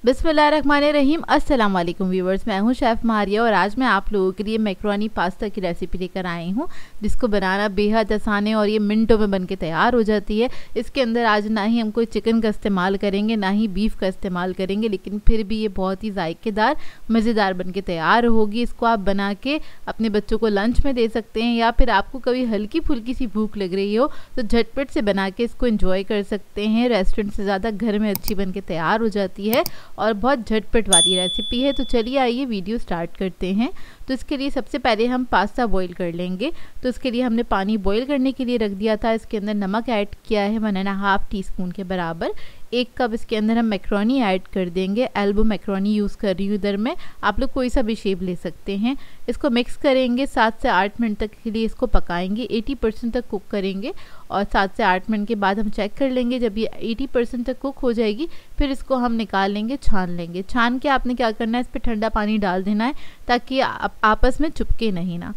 बिस्मिल्लाहिर्रहमानिर्रहीम। अस्सलाम वालेकुम व्यूवर्स, मैं हूं शेफ़ मारिया और आज मैं आप लोगों के लिए मैक्रोनी पास्ता की रेसिपी लेकर आई हूं, जिसको बनाना बेहद आसान है और ये मिनटों में बनके तैयार हो जाती है। इसके अंदर आज ना ही हम कोई चिकन का इस्तेमाल करेंगे ना ही बीफ का इस्तेमाल करेंगे, लेकिन फिर भी ये बहुत ही जायकेदार मज़ेदार बनके तैयार होगी। इसको आप बना के अपने बच्चों को लंच में दे सकते हैं या फिर आपको कभी हल्की फुल्की सी भूख लग रही हो तो झटपट से बना के इसको एंजॉय कर सकते हैं। रेस्टोरेंट से ज़्यादा घर में अच्छी बनके तैयार हो जाती है और बहुत झटपट वाली रेसिपी है। तो चलिए आइए वीडियो स्टार्ट करते हैं। तो इसके लिए सबसे पहले हम पास्ता बॉईल कर लेंगे। तो इसके लिए हमने पानी बॉईल करने के लिए रख दिया था। इसके अंदर नमक ऐड किया है 1.5 टीस्पून के बराबर। 1 कप इसके अंदर हम मैक्रोनी ऐड कर देंगे। एल्बो मैक्रोनी यूज़ कर रही हूँ इधर मैं, आप लोग कोई सा भी शेप ले सकते हैं। इसको मिक्स करेंगे, 7 से 8 मिनट तक के लिए इसको पकाएंगे। 80% तक कुक करेंगे और 7 से 8 मिनट के बाद हम चेक कर लेंगे। जब ये 80% तक कुक हो जाएगी फिर इसको हम निकाल लेंगे, छान लेंगे। छान के आपने क्या करना है, इस पर ठंडा पानी डाल देना है ताकि आपस में चिपके नहीं ना।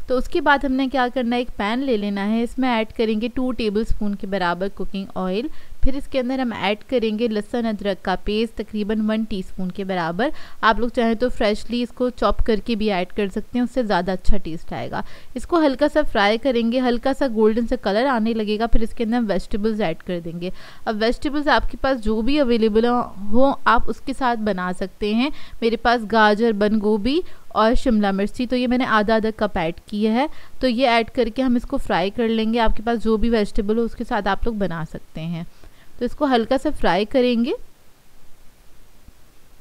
तो उसके बाद हमने क्या करना है, एक पैन ले लेना है। इसमें ऐड करेंगे 2 टेबलस्पून के बराबर कुकिंग ऑयल। फिर इसके अंदर हम ऐड करेंगे लहसुन अदरक का पेस्ट तकरीबन 1 टीस्पून के बराबर। आप लोग चाहें तो फ्रेशली इसको चॉप करके भी ऐड कर सकते हैं, उससे ज़्यादा अच्छा टेस्ट आएगा। इसको हल्का सा फ्राई करेंगे, हल्का सा गोल्डन सा कलर आने लगेगा। फिर इसके अंदर हम वेजिटेबल्स ऐड कर देंगे। अब वेजिटेबल्स आपके पास जो भी अवेलेबल हो आप उसके साथ बना सकते हैं। मेरे पास गाजर, बंद गोभी और शिमला मिर्ची, तो ये मैंने आधा कप ऐड किया है। तो ये ऐड करके हम इसको फ्राई कर लेंगे। आपके पास जो भी वेजिटेबल हो उसके साथ आप लोग बना सकते हैं। तो इसको हल्का सा फ्राई करेंगे,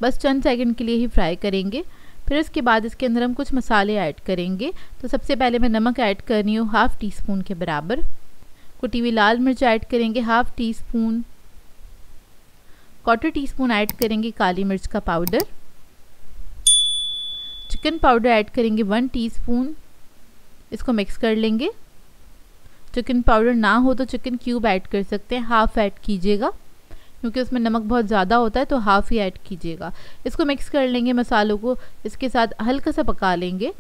बस चंद सेकंड के लिए ही फ्राई करेंगे। फिर इसके बाद इसके अंदर हम कुछ मसाले ऐड करेंगे। तो सबसे पहले मैं नमक ऐड कर रही हूँ 1/2 टीस्पून के बराबर। कुटी हुई लाल मिर्च ऐड करेंगे 1/2 टीस्पून। 1/4 टीस्पून ऐड करेंगे काली मिर्च का पाउडर। चिकन पाउडर ऐड करेंगे 1 टीस्पून। इसको मिक्स कर लेंगे। चिकन पाउडर ना हो तो चिकन क्यूब ऐड कर सकते हैं, 1/2 ऐड कीजिएगा क्योंकि उसमें नमक बहुत ज़्यादा होता है, तो 1/2 ही ऐड कीजिएगा। इसको मिक्स कर लेंगे, मसालों को इसके साथ हल्का सा पका लेंगे।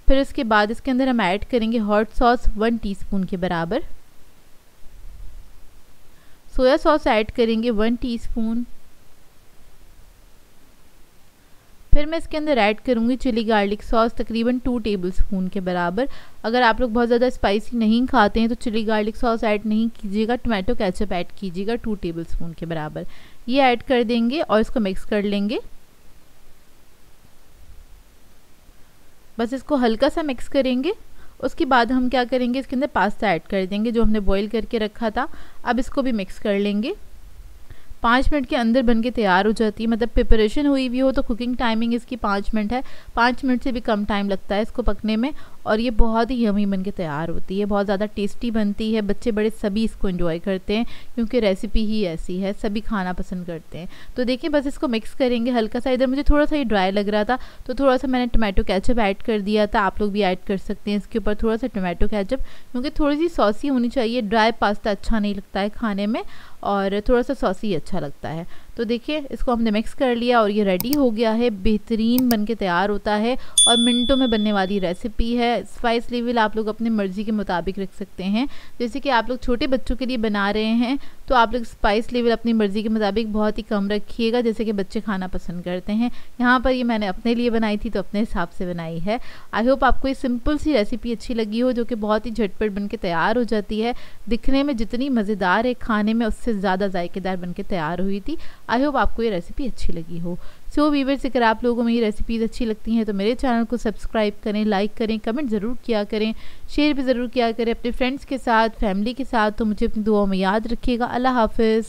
फिर इसके बाद इसके अंदर हम ऐड करेंगे हॉट सॉस 1 टीस्पून के बराबर। सोया सॉस ऐड करेंगे 1 टीस्पून। फिर मैं इसके अंदर ऐड करूँगी चिली गार्लिक सॉस तकरीबन 2 टेबलस्पून के बराबर। अगर आप लोग बहुत ज़्यादा स्पाइसी नहीं खाते हैं तो चिली गार्लिक सॉस ऐड नहीं कीजिएगा, टोमेटो केचप ऐड कीजिएगा 2 टेबलस्पून के बराबर। ये ऐड कर देंगे और इसको मिक्स कर लेंगे। बस इसको हल्का सा मिक्स करेंगे। उसके बाद हम क्या करेंगे, इसके अंदर पास्ता ऐड कर देंगे जो हमने बॉईल करके रखा था। अब इसको भी मिक्स कर लेंगे। 5 मिनट के अंदर बनके तैयार हो जाती है। मतलब प्रिपरेशन हुई भी हो तो कुकिंग टाइमिंग इसकी 5 मिनट है। 5 मिनट से भी कम टाइम लगता है इसको पकने में और ये बहुत ही यमी बनके तैयार होती है। बहुत ज़्यादा टेस्टी बनती है, बच्चे बड़े सभी इसको एंजॉय करते हैं क्योंकि रेसिपी ही ऐसी है, सभी खाना पसंद करते हैं। तो देखिए बस इसको मिक्स करेंगे हल्का सा। इधर मुझे थोड़ा सा ही ड्राई लग रहा था तो थोड़ा सा मैंने टोमेटो केचप ऐड कर दिया था। आप लोग भी ऐड कर सकते हैं इसके ऊपर थोड़ा सा टोमेटो केचप, क्योंकि थोड़ी सी सॉसी होनी चाहिए। ड्राई पास्ता अच्छा नहीं लगता है खाने में और थोड़ा सा सॉसी अच्छा लगता है। तो देखिए इसको हमने मिक्स कर लिया और ये रेडी हो गया है। बेहतरीन बनके तैयार होता है और मिनटों में बनने वाली रेसिपी है। स्पाइस लेवल आप लोग अपनी मर्ज़ी के मुताबिक रख सकते हैं। जैसे कि आप लोग छोटे बच्चों के लिए बना रहे हैं तो आप लोग स्पाइस लेवल अपनी मर्ज़ी के मुताबिक बहुत ही कम रखिएगा, जैसे कि बच्चे खाना पसंद करते हैं। यहाँ पर ये मैंने अपने लिए बनाई थी तो अपने हिसाब से बनाई है। आई होप आपको ये सिंपल सी रेसिपी अच्छी लगी हो, जो कि बहुत ही झटपट बनके तैयार हो जाती है। दिखने में जितनी मज़ेदार है, खाने में उससे ज़्यादा जायकेदार बनके तैयार हुई थी। आई होप आपको ये रेसिपी अच्छी लगी हो। सो व्यूअर्स, अगर आप लोगों में ये रेसिपीज़ अच्छी लगती हैं तो मेरे चैनल को सब्सक्राइब करें, लाइक करें, कमेंट ज़रूर किया करें, शेयर भी ज़रूर किया करें अपने फ्रेंड्स के साथ, फैमिली के साथ। तो मुझे अपनी दुआओं में याद रखिएगा। अल्लाह हाफ़िज़।